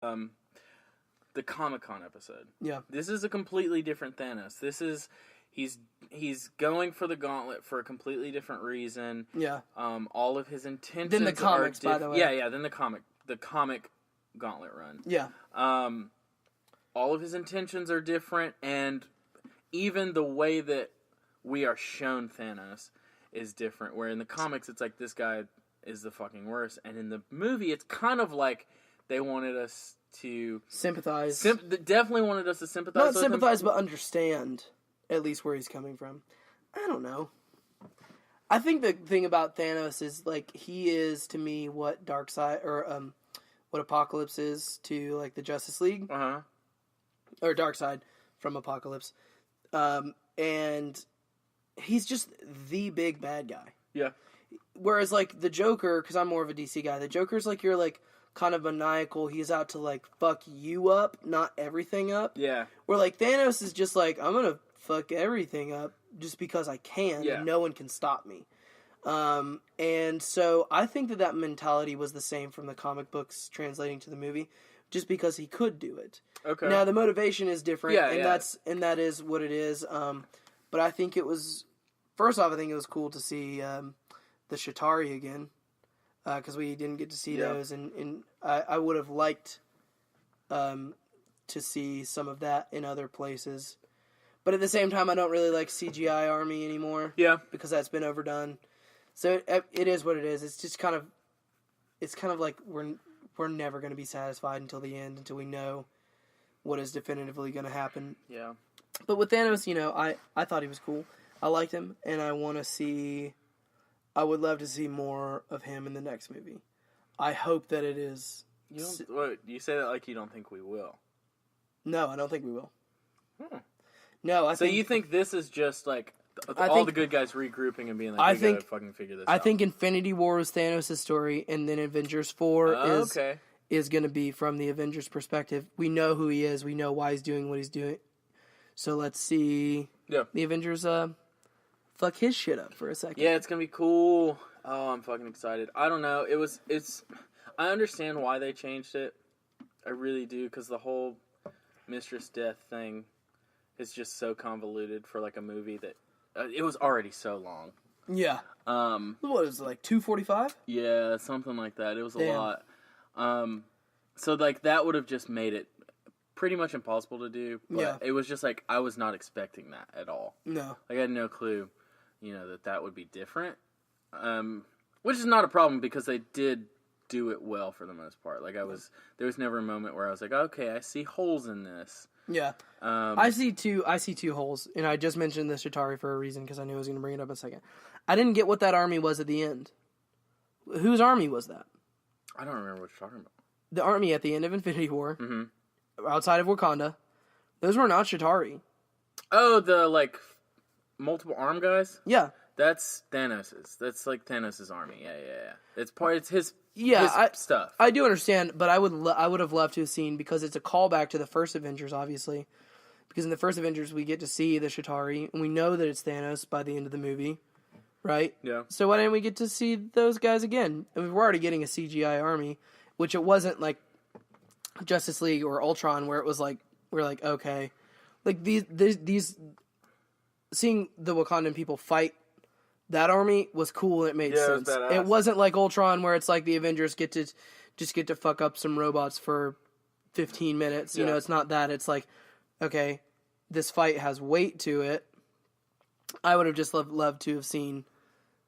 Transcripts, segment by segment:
um, the Comic-Con episode. Yeah. This is a completely different Thanos. This is he's going for the gauntlet for a completely different reason. Yeah. All of his intentions Than the comics, by the way. Yeah, than the comic gauntlet run. Yeah. All of his intentions are different, and even the way that we are shown Thanos is different. Where in the comics, it's like, this guy is the fucking worst, and in the movie, it's kind of like they wanted us to sympathize. Definitely wanted us to sympathize. Not sympathize, but understand at least where he's coming from. I don't know. I think the thing about Thanos is, like, he is to me what Darkseid or what Apocalypse is to, like, the Justice League. Or Darkseid from Apocalypse. And he's just the big bad guy. Yeah. Whereas, like, the Joker, because I'm more of a DC guy, the Joker's, like, you're, like, kind of maniacal. He's out to, like, fuck you up, not everything up. Yeah. Where, like, Thanos is just, like, I'm gonna fuck everything up just because I can, and no one can stop me. And so I think that mentality was the same from the comic books translating to the movie, just because he could do it. Okay. Now the motivation is different, and that is what it is. But I think it was, first off, I think it was cool to see the Chitauri again, because we didn't get to see those, and I would have liked to see some of that in other places. But at the same time, I don't really like CGI army anymore. Yeah. Because that's been overdone. So it is what it is. It's just kind of like we're never going to be satisfied until the end, until we know what is definitively going to happen. Yeah. But with Thanos, I thought he was cool. I liked him, and I would love to see more of him in the next movie. I hope that it is. You say that like you don't think we will. No, I don't think we will. No, So you think this is just like all the good guys regrouping and being like, we gotta fucking figure this out? I think Infinity War was Thanos' story, and then Avengers 4 is going to be from the Avengers perspective. We know who he is. We know why he's doing what he's doing. So let's see the Avengers fuck his shit up for a second. Yeah, it's going to be cool. Oh, I'm fucking excited. I don't know. I understand why they changed it. I really do, because the whole Mistress Death thing is just so convoluted for like a movie that it was already so long. Yeah. What is it, like 2:45? Yeah, something like that. It was a lot. So like that would have just made it pretty much impossible to do. But it was just like I was not expecting that at all. No. Like, I had no clue, that would be different. Which is not a problem because they did do it well for the most part. Like there was never a moment where I was like, okay, I see holes in this. Yeah. I see two holes, and I just mentioned the Chitauri for a reason because I knew I was going to bring it up in a second. I didn't get what that army was at the end. Whose army was that? I don't remember what you're talking about. The army at the end of Infinity War, outside of Wakanda, those were not Chitauri. Oh, the like multiple arm guys? Yeah. That's Thanos's. That's like Thanos's army. Yeah. It's his stuff. I do understand, but I would have loved to have seen, because it's a callback to the first Avengers, obviously. Because in the first Avengers, we get to see the Chitauri, and we know that it's Thanos by the end of the movie, right? Yeah. So why didn't we get to see those guys again? I mean, we're already getting a CGI army, which it wasn't like Justice League or Ultron, where it was like we're like, okay, like these seeing the Wakandan people fight. That army was cool and it made sense. It wasn't like Ultron where it's like the Avengers get to fuck up some robots for 15 minutes. You know, it's not that. It's like, okay, this fight has weight to it. I would have just loved to have seen,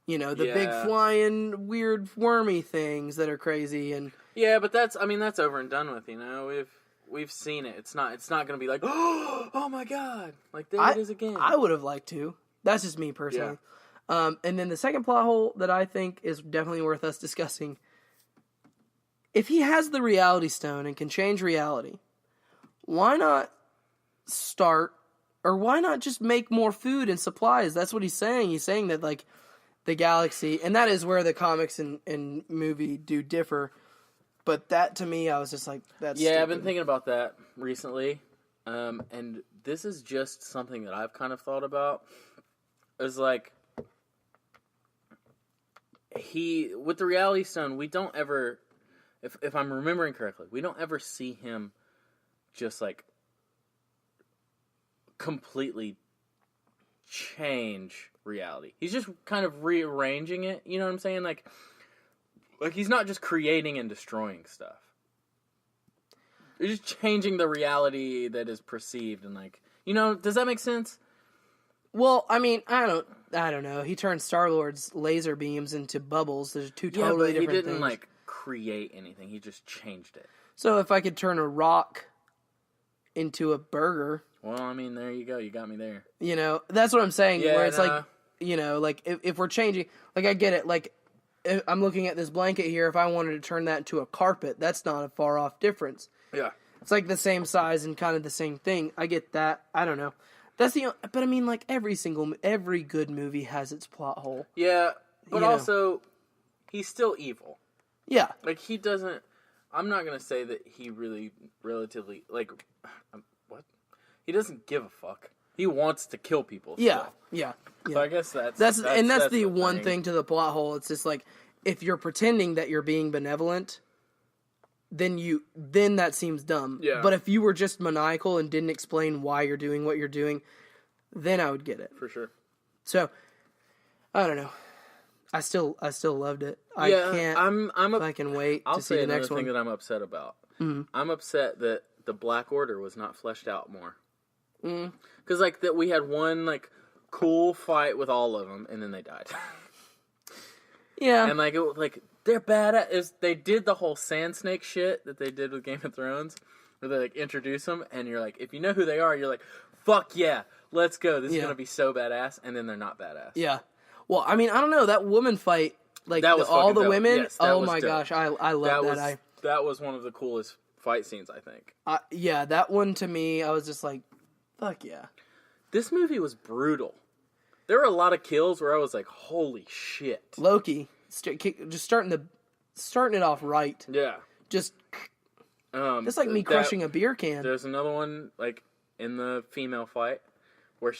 the big flying weird wormy things that are crazy and but that's over and done with. We've seen it. It's not going to be like, oh my god, like there it is again. I would have liked to. That's just me personally. Yeah. And then the second plot hole that I think is definitely worth us discussing. If he has the Reality Stone and can change reality, why not why not just make more food and supplies? That's what he's saying. He's saying that, like, the galaxy, and that is where the comics and movie do differ. But that, to me, I was just like, that's stupid. I've been thinking about that recently. And this is just something that I've kind of thought about. It's like, with the Reality Stone, we don't ever if I'm remembering correctly, we don't ever see him just like completely change reality. He's just kind of rearranging it. You know what I'm saying? Like he's not just creating and destroying stuff. He's just changing the reality that is perceived and like, you know, does that make sense? Well, I mean, I don't know. He turned Star-Lord's laser beams into bubbles. There's two totally different things. He didn't like create anything. He just changed it. So if I could turn a rock into a burger. Well, I mean, there you go. You got me there. You know, that's what I'm saying. Yeah, where it's like, you know, like if we're changing, like I get it. Like if I'm looking at this blanket here. If I wanted to turn that into a carpet, that's not a far off difference. Yeah. It's like the same size and kind of the same thing. I get that. I don't know. But I mean, like every good movie has its plot hole. Yeah, but also, he's still evil. Yeah. Like he doesn't. I'm not gonna say that he really relatively like. What? He doesn't give a fuck. He wants to kill people. Yeah. Still. Yeah. So I guess that's the one thing to the plot hole. It's just like if you're pretending that you're being benevolent, then that seems dumb. Yeah. But if you were just maniacal and didn't explain why you're doing what you're doing, then I would get it. For sure. So I don't know. I still loved it. I can wait to see the next one. Thing that I'm upset about. Mm-hmm. I'm upset that the Black Order was not fleshed out more. Mm. Because like that we had one like cool fight with all of them, and then they died. Yeah. And like they're bad at they did the whole sand snake shit that they did with Game of Thrones, where they like introduce them, and you're like, if you know who they are, you're like, fuck yeah, let's go. This is gonna be so badass, and then they're not badass. Yeah. Well, I mean, I don't know, that woman fight, like all the women. Yes, oh my gosh, I love that. That was one of the coolest fight scenes, I think. Yeah, that one to me, I was just like, fuck yeah. This movie was brutal. There were a lot of kills where I was like, holy shit. Loki, just starting it off right. Yeah. Just like me crushing a beer can. There's another one, like, in the female fight, where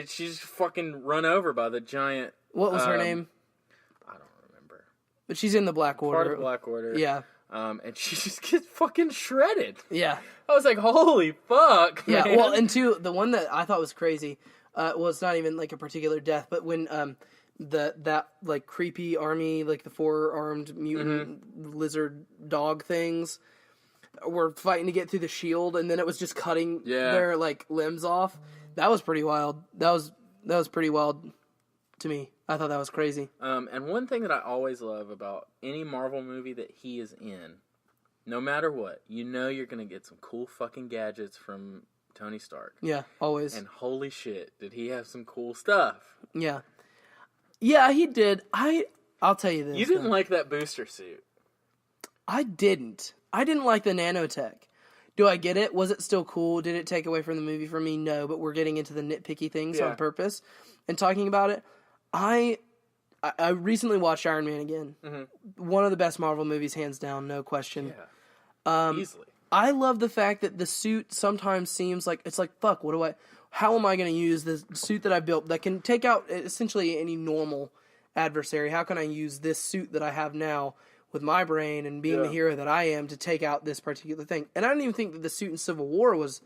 she's fucking run over by the giant... What was her name? I don't remember. But she's in the Black Order. Part of the Black Order. Yeah. And she just gets fucking shredded. Yeah. I was like, holy fuck, yeah, man. well, and two, the one that I thought was crazy, well, it's not even like a particular death, but when that like creepy army, like the 4-armed mutant lizard dog things were fighting to get through the shield, and then it was just cutting their like limbs off. That was pretty wild. That was pretty wild to me. I thought that was crazy. And one thing that I always love about any Marvel movie that he is in, no matter what, you know you're going to get some cool fucking gadgets from Tony Stark. Yeah, always. And holy shit, did he have some cool stuff. Yeah. Yeah, he did. I'll tell you this. You didn't like that booster suit. I didn't. I didn't like the nanotech. Do I get it? Was it still cool? Did it take away from the movie for me? No, but we're getting into the nitpicky things on purpose and talking about it. I recently watched Iron Man again. Mm-hmm. One of the best Marvel movies, hands down, no question. Yeah. Easily. I love the fact that the suit sometimes seems like, it's like, fuck, how am I going to use this suit that I built that can take out essentially any normal adversary? How can I use this suit that I have now with my brain and being the hero that I am to take out this particular thing? And I don't even think that the suit in Civil War was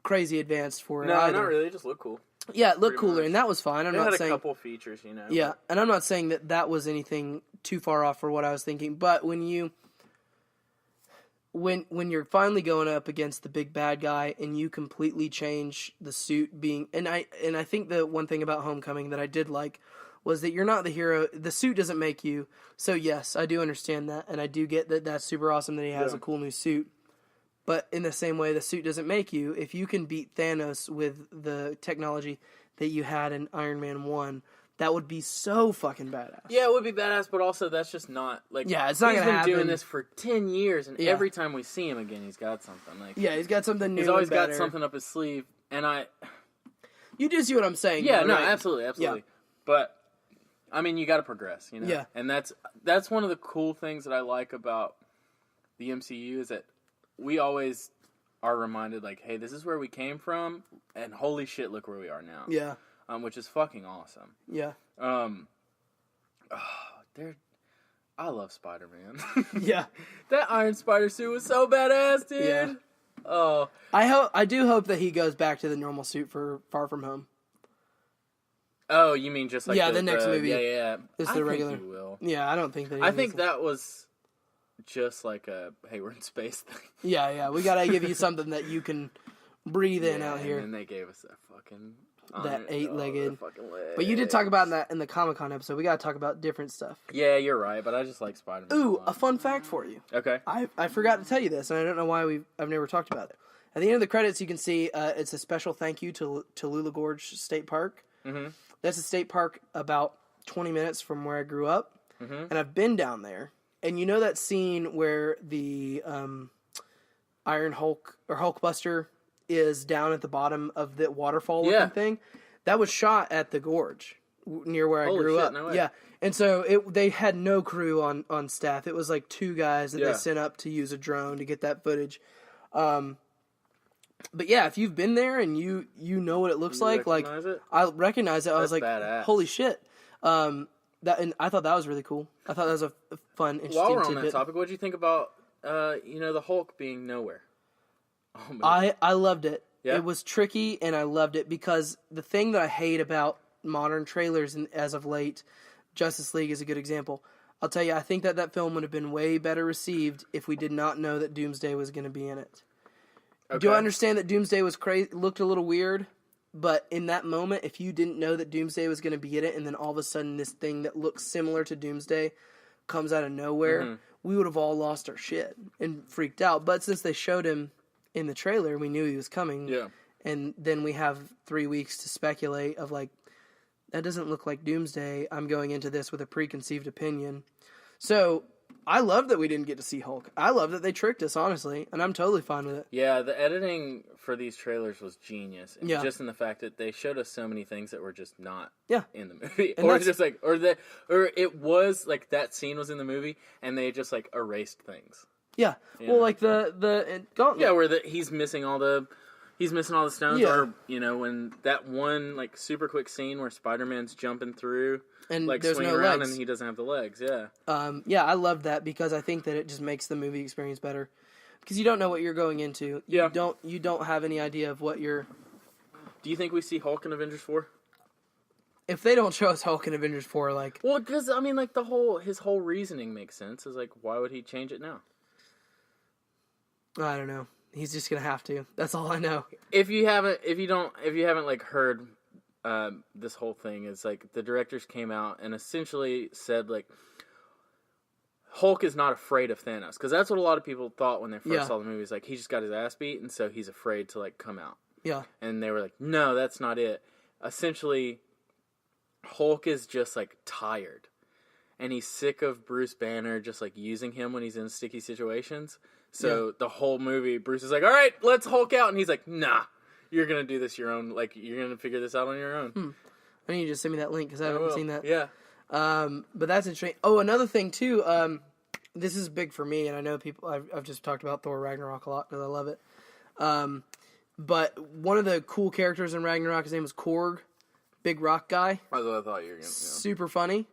crazy advanced for it either. No, not really. It just looked cool. Yeah, it looked cooler, and that was fine. I'm not saying a couple features, you know. Yeah, and I'm not saying that was anything too far off for what I was thinking. But when you're finally going up against the big bad guy and you completely change the suit being, and I think the one thing about Homecoming that I did like was that you're not the hero. The suit doesn't make you. So yes, I do understand that, and I do get that that's super awesome that he has a cool new suit. But in the same way, the suit doesn't make you. If you can beat Thanos with the technology that you had in Iron Man 1, that would be so fucking badass. Yeah, it would be badass, but also that's just not, like... Yeah, it's not going to happen. He's been doing this for 10 years, and every time we see him again, he's got something. Like, yeah, he's got something new. He's always got something up his sleeve, and You do see what I'm saying. Yeah, though, no, right? absolutely. Yeah. But, I mean, you got to progress, you know? Yeah. And that's one of the cool things that I like about the MCU is that we always are reminded, like, hey, this is where we came from, and holy shit, look where we are now. Yeah. Which is fucking awesome. Yeah. I I love Spider-Man. Yeah. That Iron Spider suit was so badass, dude. Yeah. Oh. I do hope that he goes back to the normal suit for Far From Home. Oh, you mean just like the next movie? Yeah. Is the regular. Think he will. Yeah, I don't think that. I think that was just like a hey, we're in space thing. Yeah. We gotta give you something that you can breathe in out here. And they gave us that fucking that 8-legged. Fucking legs. But you did talk about that in the Comic-Con episode. We gotta talk about different stuff. Yeah, you're right. But I just like Spider-Man. Ooh, a fun fact for you. Okay. I forgot to tell you this, and I don't know why I've never talked about it. At the end of the credits, you can see it's a special thank you to Lula Gorge State Park. Mm-hmm. That's a state park about 20 minutes from where I grew up, and I've been down there. And you know that scene where the Iron Hulk or Hulkbuster is down at the bottom of the waterfall looking thing? That was shot at the gorge near where I grew up. No way. Yeah, and so they had no crew on staff. It was like 2 guys that they sent up to use a drone to get that footage. But yeah, if you've been there and you know what it looks like, I recognize it. I was like, badass. Holy shit! And I thought that was really cool. I thought that was a fun, interesting While we're on tidbit. that topic, what did you think about the Hulk being nowhere? Oh, I loved it. Yeah? It was tricky, and I loved it because the thing that I hate about modern trailers and as of late, Justice League is a good example. I'll tell you, I think that film would have been way better received if we did not know that Doomsday was going to be in it. Okay. Do I understand that Doomsday was looked a little weird? But in that moment, if you didn't know that Doomsday was going to be in it, and then all of a sudden this thing that looks similar to Doomsday comes out of nowhere, we would have all lost our shit and freaked out. But since they showed him in the trailer, we knew he was coming. Yeah. And then we have 3 weeks to speculate of like, that doesn't look like Doomsday. I'm going into this with a preconceived opinion. So I love that we didn't get to see Hulk. I love that they tricked us, honestly, and I'm totally fine with it. Yeah, the editing for these trailers was genius. Yeah. Just in the fact that they showed us so many things that were just not in the movie. And or just like, or it was like that scene was in the movie and they just like erased things. Yeah. Well, like the Gauntlet. Yeah, where he's missing all the stones. Yeah. Or, when that one like super quick scene where Spider-Man's jumping through and like there's swinging no around legs. And he doesn't have the legs. Yeah. Yeah, I love that because I think that it just makes the movie experience better. Because you don't know what you're going into. Yeah. You don't have any idea of what you're... Do you think we see Hulk in Avengers 4? If they don't show us Hulk in Avengers 4, like... Well, because, I mean, like, his whole reasoning makes sense. Is like, why would he change it now? I don't know. He's just gonna have to. That's all I know. If you haven't like heard this whole thing, is like the directors came out and essentially said like Hulk is not afraid of Thanos, because that's what a lot of people thought when they first saw the movie. Is like he just got his ass beat and so he's afraid to like come out. Yeah. And they were like, no, that's not it. Essentially, Hulk is just like tired, and he's sick of Bruce Banner just like using him when he's in sticky situations. So the whole movie, Bruce is like, all right, let's Hulk out. And he's like, nah, you're going to do this your own. Like, you're going to figure this out on your own. I need you to send me that link because I haven't seen that. Yeah. But that's interesting. Oh, another thing, too. This is big for me, and I know people... I've just talked about Thor Ragnarok a lot because I love it. But one of the cool characters in Ragnarok, his name was Korg. Big rock guy. That's what I thought you were going to... Super funny.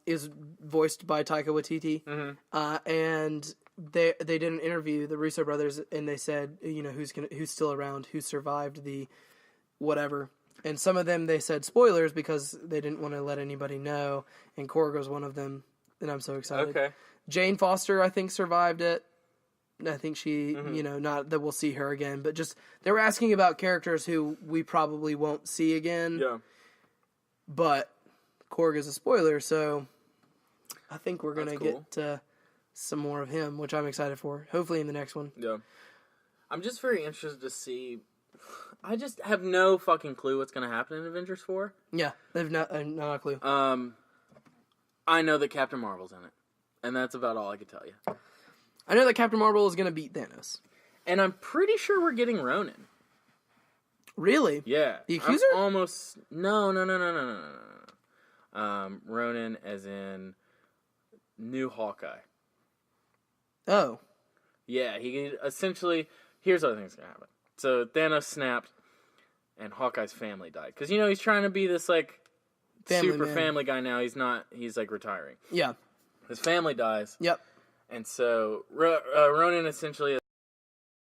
Is voiced by Taika Waititi. And... They did an interview, the Russo brothers, and they said, who's still around, who survived the whatever. And some of them, they said spoilers because they didn't want to let anybody know. And Korg was one of them, and I'm so excited. Okay. Jane Foster, I think, survived it. I think she, not that we'll see her again, but just, they were asking about characters who we probably won't see again. Yeah. But Korg is a spoiler, so I think we're going to cool. get... some more of him, which I'm excited for. Hopefully in the next one. Yeah. I'm just very interested to see... I just have no fucking clue what's going to happen in Avengers 4. Yeah, they've not a clue. I know that Captain Marvel's in it. And that's about all I can tell you. I know that Captain Marvel is going to beat Thanos. And I'm pretty sure we're getting Ronan. Really? Yeah. The Accuser? I'm almost... No. Ronan as in new Hawkeye. Oh. Yeah, he essentially... Here's what I think is going to happen. So, Thanos snapped, and Hawkeye's family died. Because, he's trying to be this, like, family guy now. He's not... He's, like, retiring. Yeah. his family dies. Yep. And so Ronan essentially